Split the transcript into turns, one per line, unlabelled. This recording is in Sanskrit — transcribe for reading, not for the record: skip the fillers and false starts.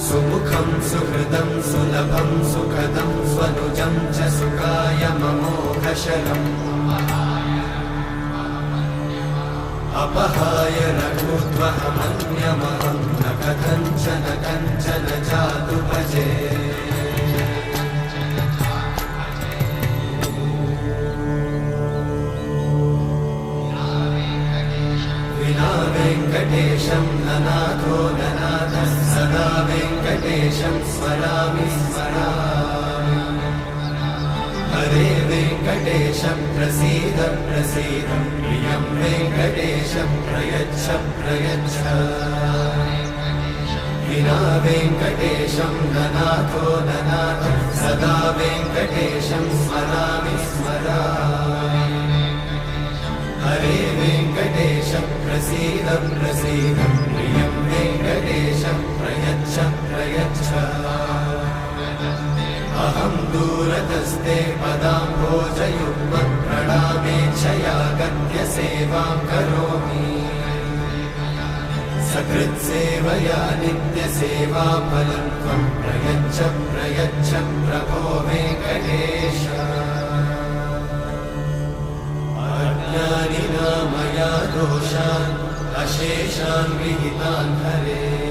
सुमुखं सुहृदं सुलभं सुखदं स्वनुजं च सुखाय ममोघशरम् अपहाय रघुत्वहमन्यमहं न कथञ्चन जातु भजे विना वेङ्कटेशं ननाथो ननाथः सदा वेङ्कटेशं स्मरामि स्मरामि हरे वेङ्कटेश प्रसीद प्रसीद प्रियं वेङ्कटेशं प्रयच्छ प्रयच्छ विना वेङ्कटेशं ननाथो ननाथः सदा वेङ्कटेशं स्मरामि स्मरामि हरे वेङ्कटेश प्रसीद प्रसीद प्रियं वेङ्कटेशं प्रयच्छ प्रयच्छ अहं दूरतस्ते पदाम्भोजयुग्मं प्रणामेच्छया गत्य सेवां करोमि सकृत्सेवया नित्यसेवाफलं त्वं प्रयच्छ प्रयच्छ प्रभो वेङ्कटेश अज्ञानिना मया दोषान् अशेषान् विहितान् हरे